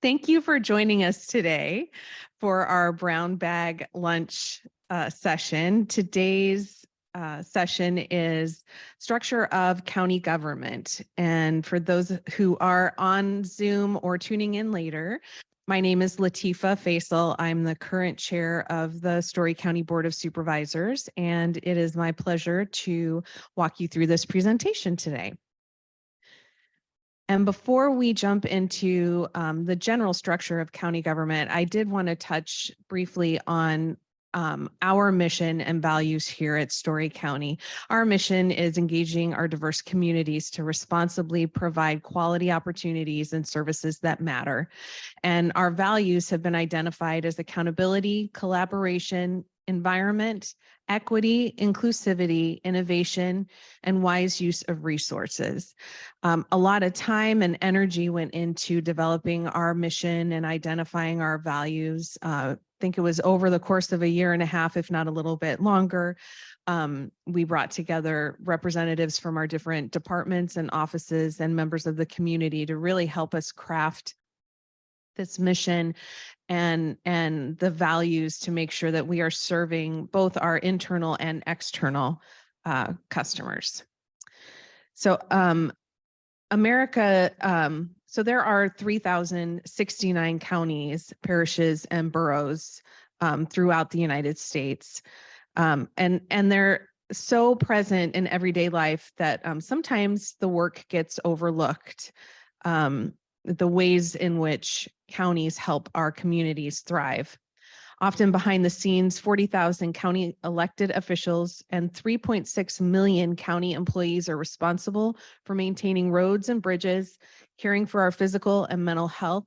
Thank you for joining us today for our brown bag lunch session. Today's session is structure of county government. And for those who are on Zoom or tuning in later, my name is Latifa Faisal. I'm the current chair of the Story County Board of Supervisors, and it is my pleasure to walk you through this presentation today. And before we jump into the general structure of county government, I did want to touch briefly on our mission and values here at Story County. Our mission is engaging our diverse communities to responsibly provide quality opportunities and services that matter. And our values have been identified as accountability, collaboration, environment, equity, inclusivity, innovation, and wise use of resources. A lot of time and energy went into developing our mission and identifying our values. I think it was over the course of a year and a half, if not a little bit longer. We brought together representatives from our different departments and offices and members of the community to really help us craft this mission and the values to make sure that we are serving both our internal and external customers. So so there are 3,069 counties, parishes, and boroughs throughout the United States. And they're so present in everyday life that sometimes the work gets overlooked. The ways in which counties help our communities thrive. Often behind the scenes, 40,000 county elected officials and 3.6 million county employees are responsible for maintaining roads and bridges, caring for our physical and mental health,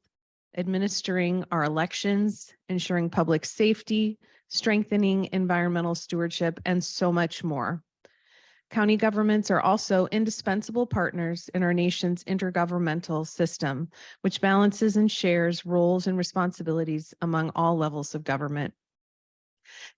administering our elections, ensuring public safety, strengthening environmental stewardship, and so much more. County governments are also indispensable partners in our nation's intergovernmental system, which balances and shares roles and responsibilities among all levels of government.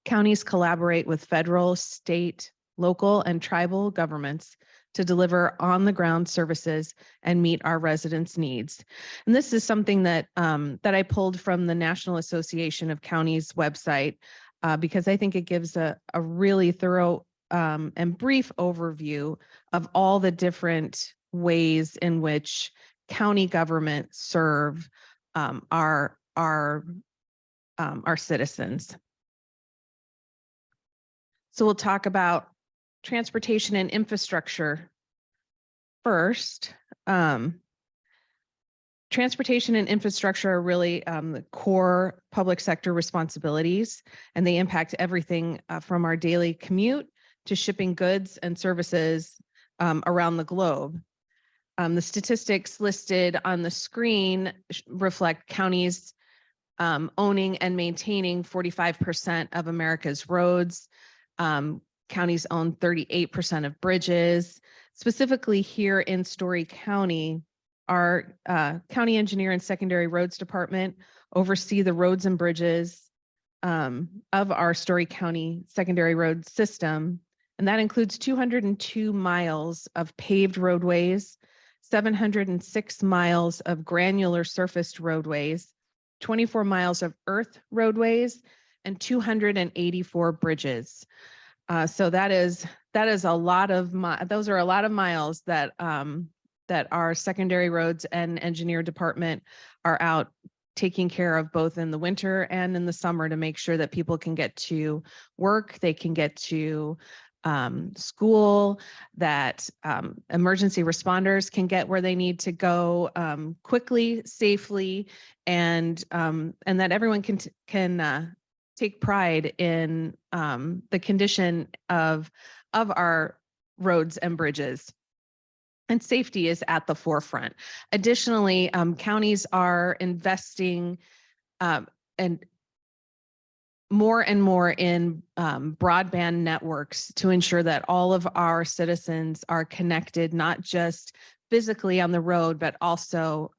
Counties collaborate with federal, state, local, and tribal governments to deliver on-the-ground services and meet our residents' needs. And this is something that, that I pulled from the National Association of Counties website, because I think it gives a really thorough and brief overview of all the different ways in which county government serve our citizens. So we'll talk about transportation and infrastructure first. Transportation and infrastructure are really the core public sector responsibilities, and they impact everything from our daily commute to shipping goods and services around the globe. The statistics listed on the screen reflect counties owning and maintaining 45% of America's roads. Counties own 38% of bridges. Specifically here in Story County, our county engineer and secondary roads department oversee the roads and bridges of our Story County secondary road system. And that includes 202 miles of paved roadways, 706 miles of granular surfaced roadways, 24 miles of earth roadways, and 284 bridges. So that is a lot of those are a lot of miles that that our secondary roads and engineer department are out taking care of both in the winter and in the summer to make sure that people can get to work, they can get to school, that emergency responders can get where they need to go quickly, safely, and that everyone can take pride in the condition of our roads and bridges. And safety is at the forefront. Additionally, counties are investing and more in broadband networks to ensure that all of our citizens are connected, not just physically on the road, but also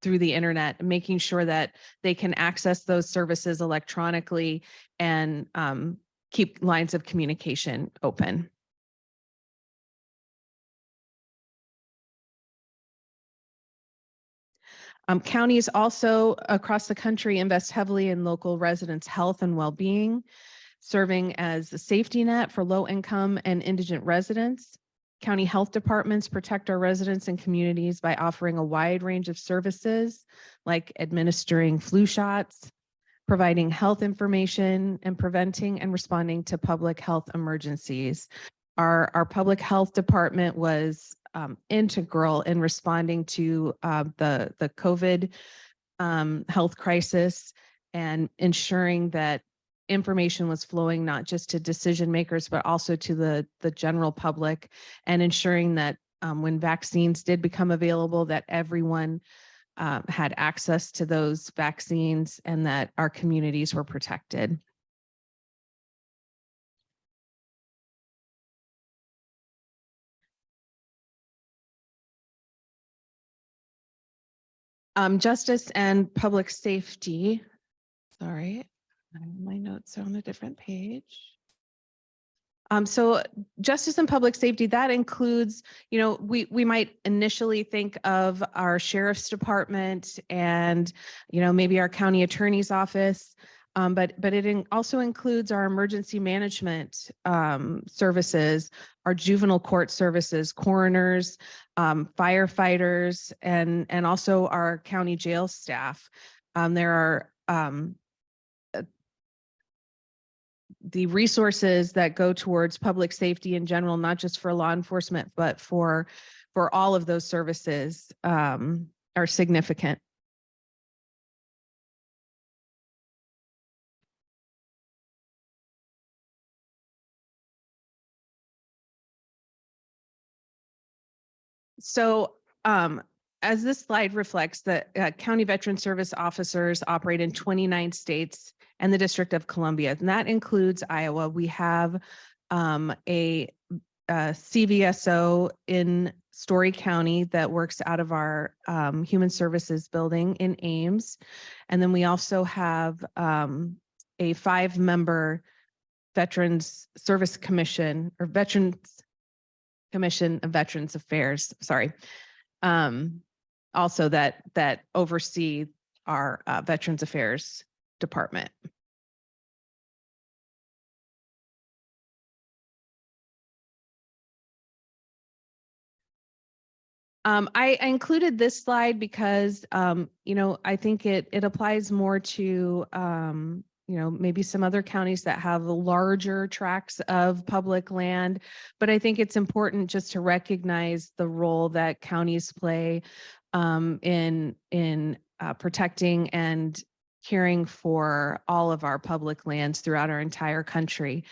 through the internet, making sure that they can access those services electronically and keep lines of communication open. Counties also across the country invest heavily in local residents' health and well-being, serving as a safety net for low-income and indigent residents. County health departments protect our residents and communities by offering a wide range of services like administering flu shots, providing health information, and preventing and responding to public health emergencies. Our public health department was integral in responding to the COVID health crisis and ensuring that information was flowing not just to decision makers, but also to the general public, and ensuring that when vaccines did become available, that everyone had access to those vaccines and that our communities were protected. Justice and public safety. Sorry, my notes are on a different page. So justice and public safety, that includes, you know, we might initially think of our sheriff's department and, you know, maybe our county attorney's office, but it also includes our emergency management services, our juvenile court services, coroners, firefighters, and also our county jail staff. There are the resources that go towards public safety in general, not just for law enforcement, but for all of those services are significant. So as this slide reflects, the County Veteran Service officers operate in 29 states and the District of Columbia, and that includes Iowa. We have a CVSO in Story County that works out of our Human Services building in Ames. And then we also have a 5-member Veterans Service Commission, or Veterans Commission of Veterans Affairs, sorry. Also that oversee our Veterans Affairs department. I included this slide because, you know, I think it applies more to, you know, maybe some other counties that have larger tracts of public land, but I think it's important just to recognize the role that counties play in protecting and caring for all of our public lands throughout our entire country.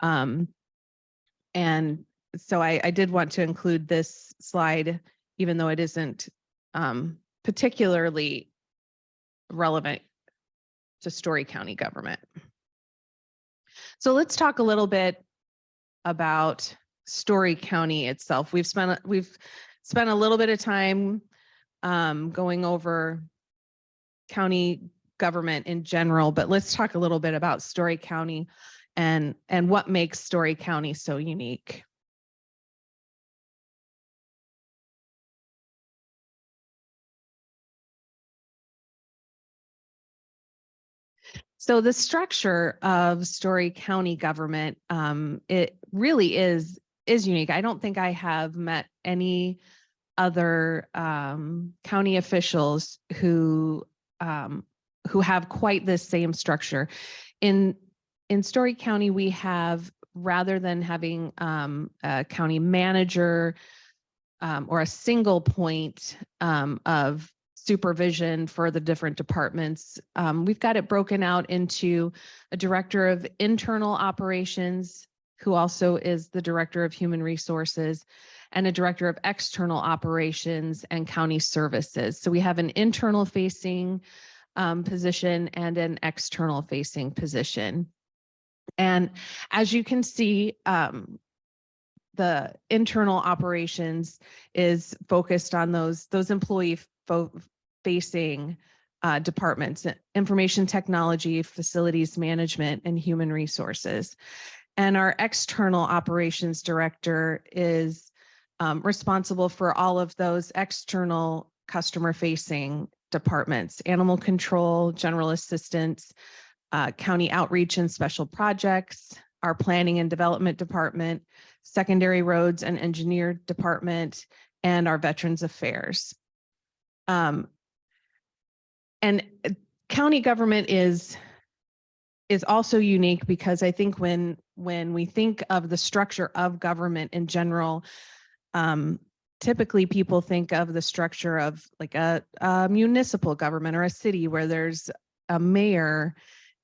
And so I did want to include this slide, even though it isn't particularly relevant to Story County government. So let's talk a little bit about Story County itself. We've spent a little bit of time going over county government in general, but let's talk a little bit about Story County and what makes Story County so unique. So the structure of Story County government, it really is unique. I don't think I have met any other county officials who have quite the same structure. In Story County, we have, rather than having a county manager or a single point of supervision for the different departments, we've got it broken out into a director of internal operations, who also is the director of human resources, and a director of external operations and county services. So we have an internal facing position and an external facing position. And as you can see, the internal operations is focused on those employee facing departments: information technology, facilities management, and human resources. And our external operations director is responsible for all of those external customer facing departments: animal control, general assistance, county outreach and special projects, our planning and development department, secondary roads and engineer department, and our veterans affairs. And county government is also unique because I think when we think of the structure of government in general, typically people think of the structure of like a municipal government or a city where there's a mayor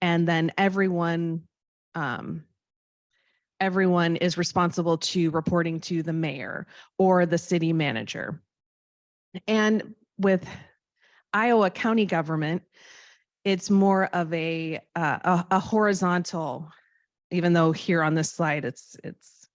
and then everyone is responsible to reporting to the mayor or the city manager. And with Iowa county government, it's more of a horizontal, even though here on this slide it's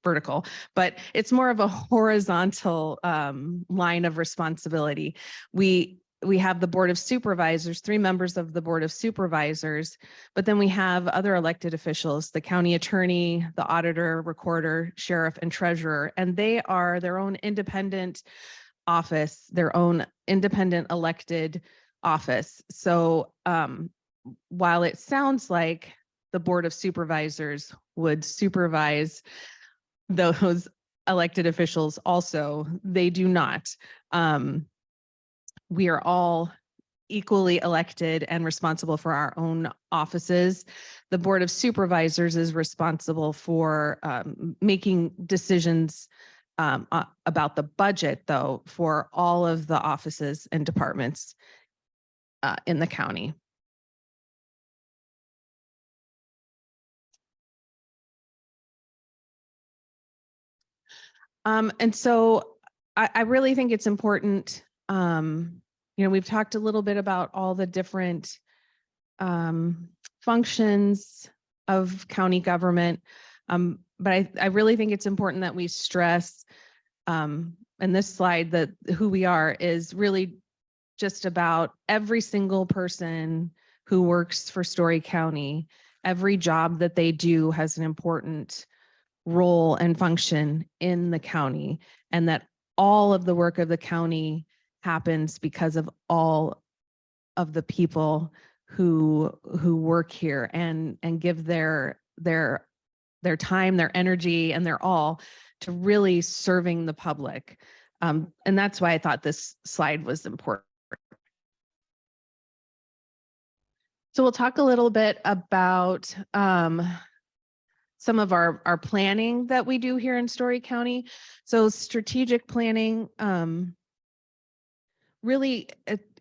vertical, but it's more of a horizontal line of responsibility. We have the Board of Supervisors, 3 members of the Board of Supervisors, but then we have other elected officials, the county attorney, the auditor, recorder, sheriff, and treasurer, and they are their own independent office, their own independent elected office. So while it sounds like the Board of Supervisors would supervise those elected officials also, they do not. We are all equally elected and responsible for our own offices. The Board of Supervisors is responsible for making decisions about the budget, though, for all of the offices and departments in the county. And so I really think it's important. We've talked a little bit about all the different functions of county government, but I really think it's important that we stress in this slide that who we are is really just about every single person who works for Story County. Every job that they do has an important role and function in the county, and that all of the work of the county happens because of all of the people who work here and give their time, their energy, and their all to really serving the public. And that's why I thought this slide was important. So we'll talk a little bit about some of our planning that we do here in Story County. So strategic planning, really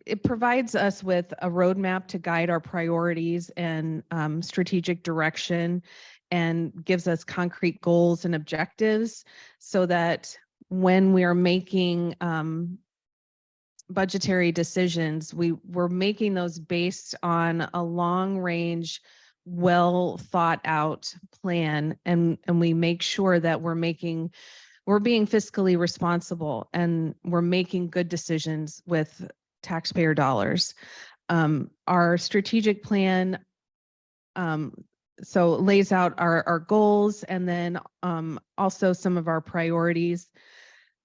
it provides us with a roadmap to guide our priorities and strategic direction, and gives us concrete goals and objectives so that when we are making budgetary decisions, we're making those based on a long range, well thought out plan, and we make sure that we're being fiscally responsible and we're making good decisions with taxpayer dollars. Our strategic plan so lays out our goals, and then also some of our priorities.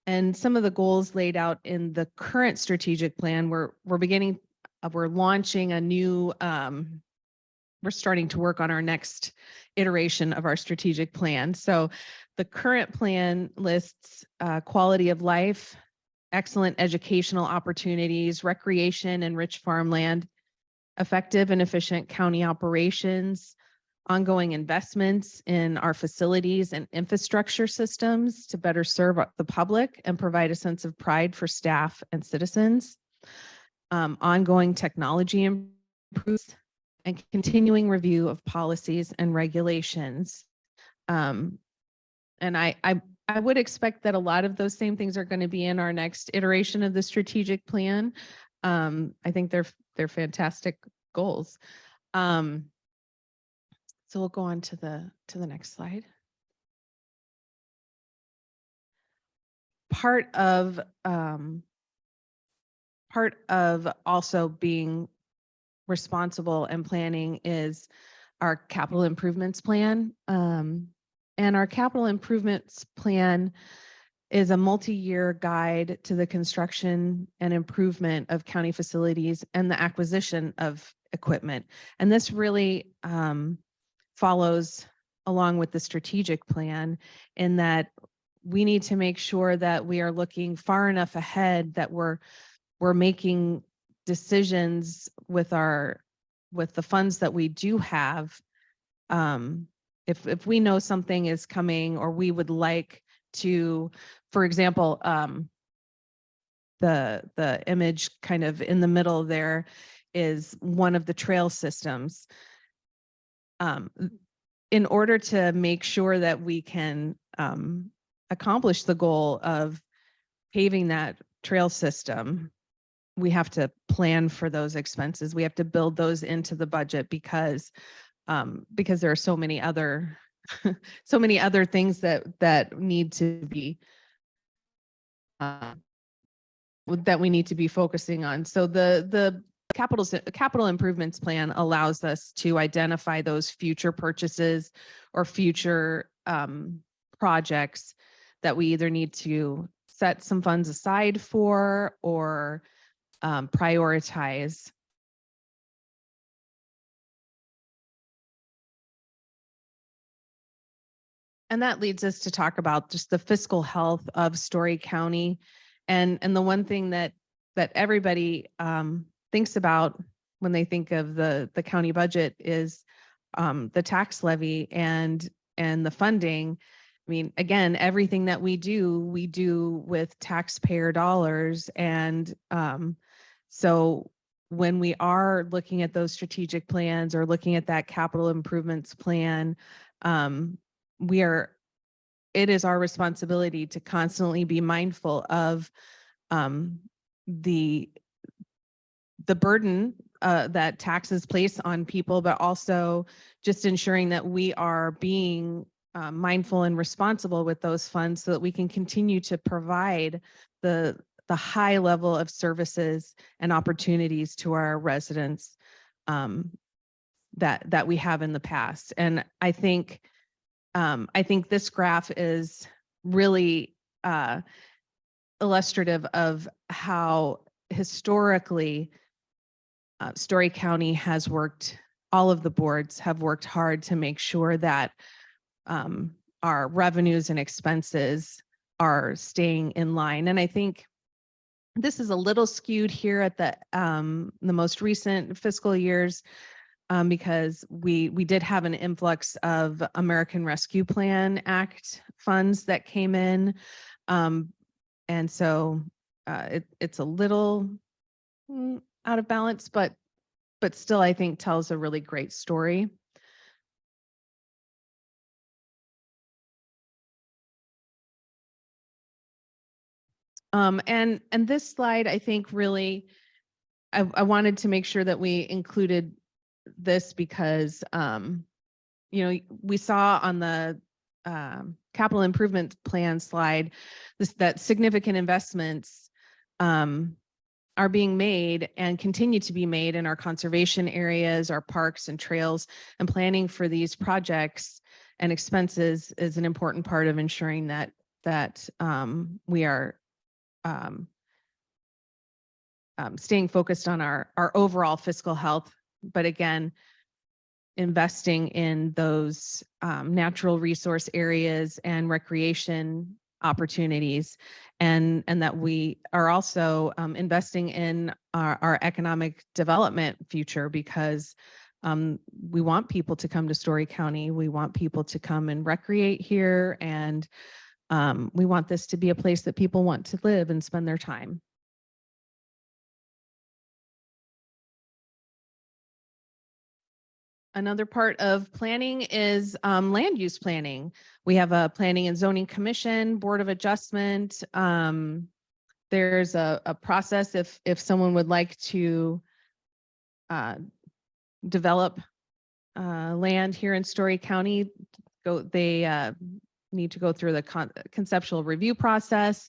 And some of the goals laid out in the current strategic plan, we're launching a new, we're starting to work on our next iteration of our strategic plan. So the current plan lists quality of life, excellent educational opportunities, recreation and rich farmland, effective and efficient county operations, ongoing investments in our facilities and infrastructure systems to better serve the public and provide a sense of pride for staff and citizens, ongoing technology improvements, and continuing review of policies and regulations. And I would expect that a lot of those same things are going to be in our next iteration of the strategic plan. I think they're fantastic goals. So we'll go on to the next slide. Part of also being responsible and planning is our capital improvements plan. And our capital improvements plan is a multi-year guide to the construction and improvement of county facilities and the acquisition of equipment. And this really follows along with the strategic plan in that we need to make sure that we are looking far enough ahead that we're making decisions with the funds that we do have. If we know something is coming or we would like to, for example, the image kind of in the middle there is one of the trail systems. In order to make sure that we can accomplish the goal of paving that trail system, we have to plan for those expenses. We have to build those into the budget because there are so many other so many other things that need to be that we need to be focusing on. So the capital improvements plan allows us to identify those future purchases or future projects that we either need to set some funds aside for or prioritize. And that leads us to talk about just the fiscal health of Story County. And the one thing that everybody thinks about when they think of the county budget is the tax levy and the funding. I mean, again, everything that we do with taxpayer dollars. And so when we are looking at those strategic plans or looking at that capital improvements plan, it is our responsibility to constantly be mindful of the burden that taxes place on people, but also just ensuring that we are being mindful and responsible with those funds so that we can continue to provide the high level of services and opportunities to our residents that we have in the past. And I think this graph is really illustrative of how historically Story County has worked, all of the boards have worked hard to make sure that our revenues and expenses are staying in line. And I think this is a little skewed here at the most recent fiscal years because we did have an influx of American Rescue Plan Act funds that came in. And so it's a little out of balance, but still I think tells a really great story. And this slide, I think really, I wanted to make sure that we included this because, we saw on the capital improvement plan slide that significant investments are being made and continue to be made in our conservation areas, our parks and trails, and planning for these projects and expenses is an important part of ensuring that we are staying focused on our overall fiscal health, but again, investing in those natural resource areas and recreation opportunities, and that we are also investing in our economic development future because we want people to come to Story County. We want people to come and recreate here, and we want this to be a place that people want to live and spend their time. Another part of planning is land use planning. We have a planning and zoning commission, board of adjustment. There's a process if someone would like to develop land here in Story County, they need to go through the conceptual review process.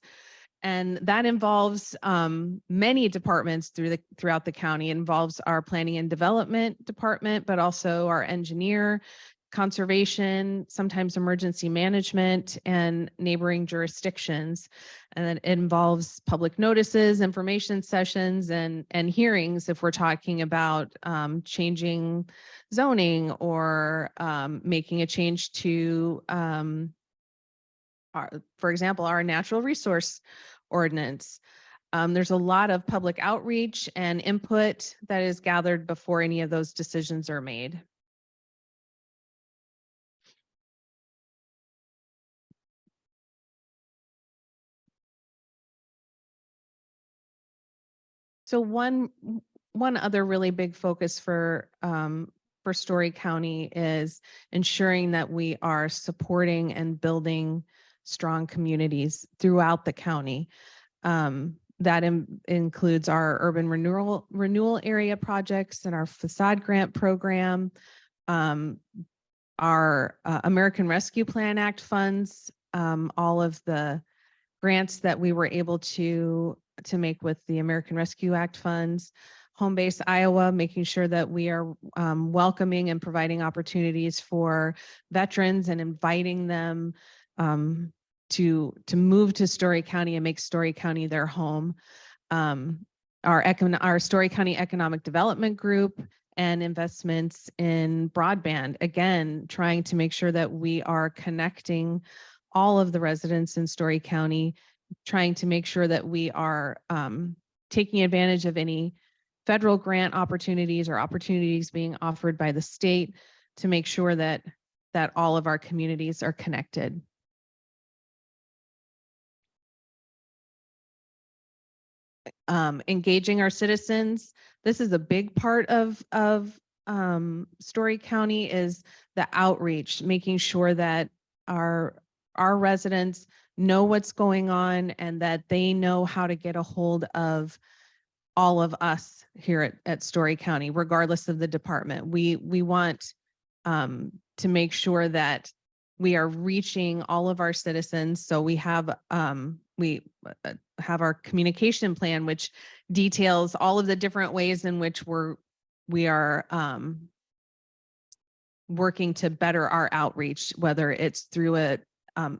And that involves many departments throughout the county. It involves our planning and development department, but also our engineer conservation, sometimes emergency management, and neighboring jurisdictions. And then it involves public notices, information sessions, and hearings if we're talking about changing zoning or making a change to, for example, our natural resource ordinance. There's a lot of public outreach and input that is gathered before any of those decisions are made. So one other really big focus for Story County is ensuring that we are supporting and building strong communities throughout the county. That includes our urban renewal area projects and our facade grant program, our American Rescue Plan Act funds, all of the grants that we were able to make with the American Rescue Act funds, Home Base Iowa, making sure that we are welcoming and providing opportunities for veterans and inviting them to move to Story County and make Story County their home. Our Story County Economic Development Group and investments in broadband, again, trying to make sure that we are connecting all of the residents in Story County, trying to make sure that we are taking advantage of any federal grant opportunities or opportunities being offered by the state to make sure that all of our communities are connected. Engaging our citizens. This is a big part of Story County, is the outreach, making sure that our residents know what's going on and that they know how to get a hold of all of us here at Story County, regardless of the department. We want to make sure that we are reaching all of our citizens. So we have our communication plan, which details all of the different ways in which we are working to better our outreach, whether it's through a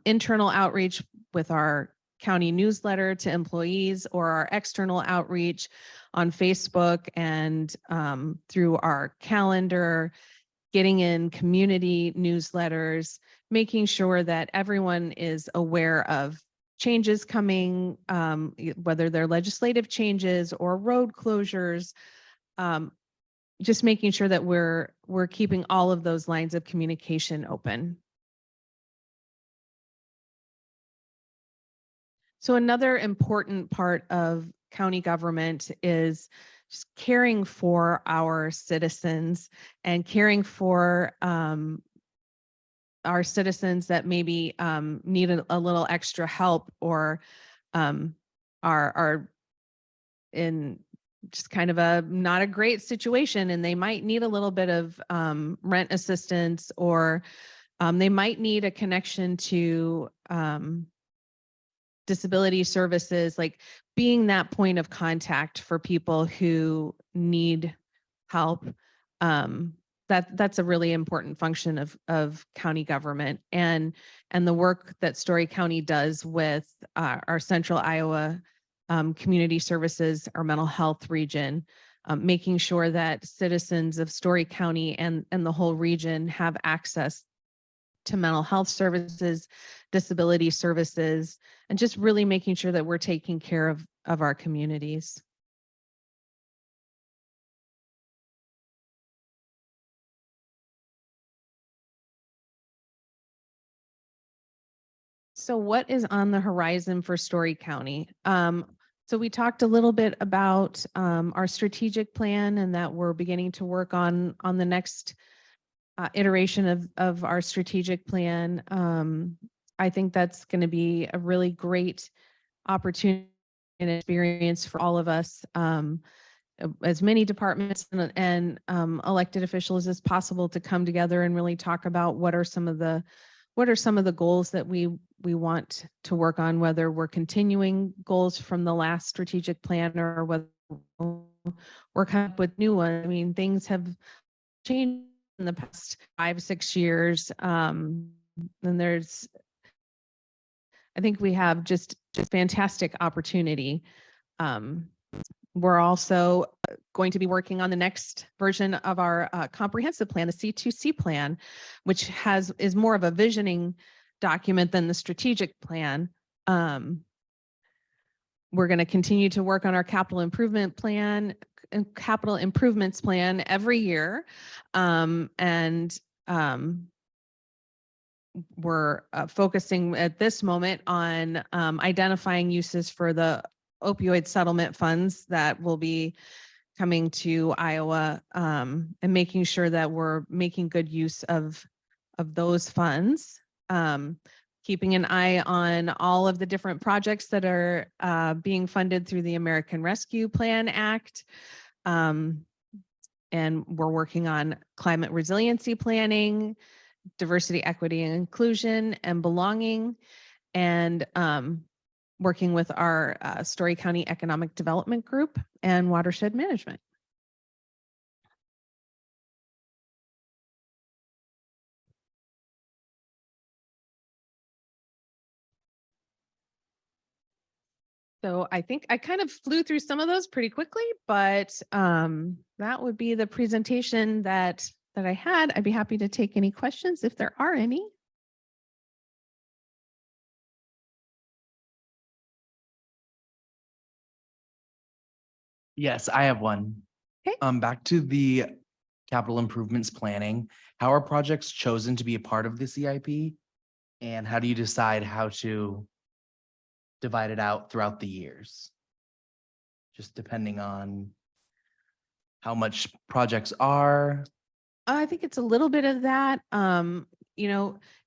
internal outreach with our county newsletter to employees, or our external outreach on Facebook and through our calendar, getting in community newsletters, making sure that everyone is aware of changes coming, whether they're legislative changes or road closures, just making sure that we're keeping all of those lines of communication open. So another important part of county government is just caring for our citizens and caring for our citizens that maybe need a little extra help, or are in just kind of a not a great situation, and they might need a little bit of rent assistance, or they might need a connection to disability services, like being that point of contact for people who need help. That's a really important function of county government, and the work that Story County does with our Central Iowa Community Services, our mental health region, making sure that citizens of Story County and the whole region have access to mental health services, disability services, and just really making sure that we're taking care of our communities. So what is on the horizon for Story County? So we talked a little bit about our strategic plan, and that we're beginning to work on the next iteration of our strategic plan. I think that's going to be a really great opportunity and experience for all of us, as many departments and elected officials as possible, to come together and really talk about what are some of the goals that we want to work on, whether we're continuing goals from the last strategic plan or whether we're coming up with new ones. I mean, things have changed in the past 5-6 years. And I think we have just fantastic opportunity. We're also going to be working on the next version of our comprehensive plan, the C2C plan, which is more of a visioning document than the strategic plan. We're going to continue to work on our capital improvements plan every year. We're focusing at this moment on identifying uses for the opioid settlement funds that will be coming to Iowa, and making sure that we're making good use of those funds. Keeping an eye on all of the different projects that are being funded through the American Rescue Plan Act. And we're working on climate resiliency planning, diversity, equity, and inclusion, and belonging, and working with our Story County Economic Development Group and watershed management. So I think I kind of flew through some of those pretty quickly, but that would be the presentation that I had. I'd be happy to take any questions if there are any. Yes, I have one. Okay. Back to the capital improvements planning. How are projects chosen to be a part of the CIP? And how do you decide how to divide it out throughout the years? Just depending on how much projects are. I think it's a little bit of that.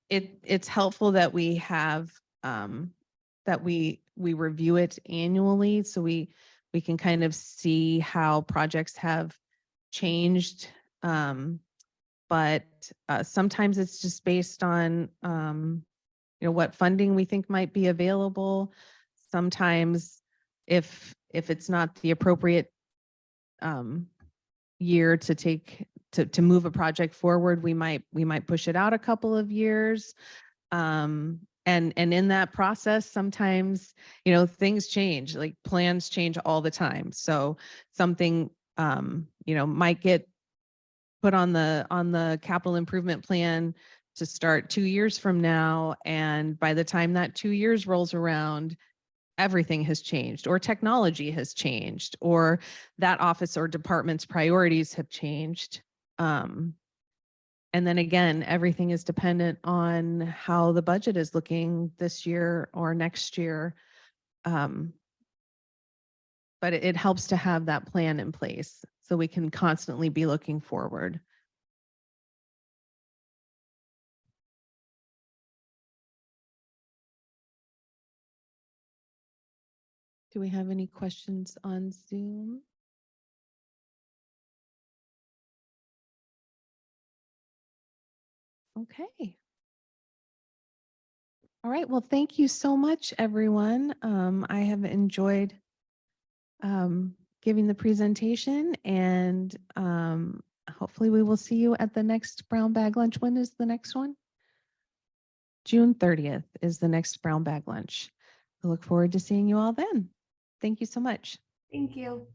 It's helpful that we have that we review it annually, so we can kind of see how projects have changed. But sometimes it's just based on what funding we think might be available. Sometimes if it's not the appropriate year to take to move a project forward, we might push it out a couple of years. And in that process, sometimes, things change, like plans change all the time. So something, might get put on the capital improvement plan to start 2 years from now. And by the time that 2 years rolls around, everything has changed, or technology has changed, or that office or department's priorities have changed. And then again, everything is dependent on how the budget is looking this year or next year. But it helps to have that plan in place so we can constantly be looking forward. Do we have any questions on Zoom? Okay. All right. Well, thank you so much, everyone. I have enjoyed giving the presentation, and hopefully we will see you at the next Brown Bag Lunch. When is the next one? June 30th is the next Brown Bag Lunch. I look forward to seeing you all then. Thank you so much. Thank you.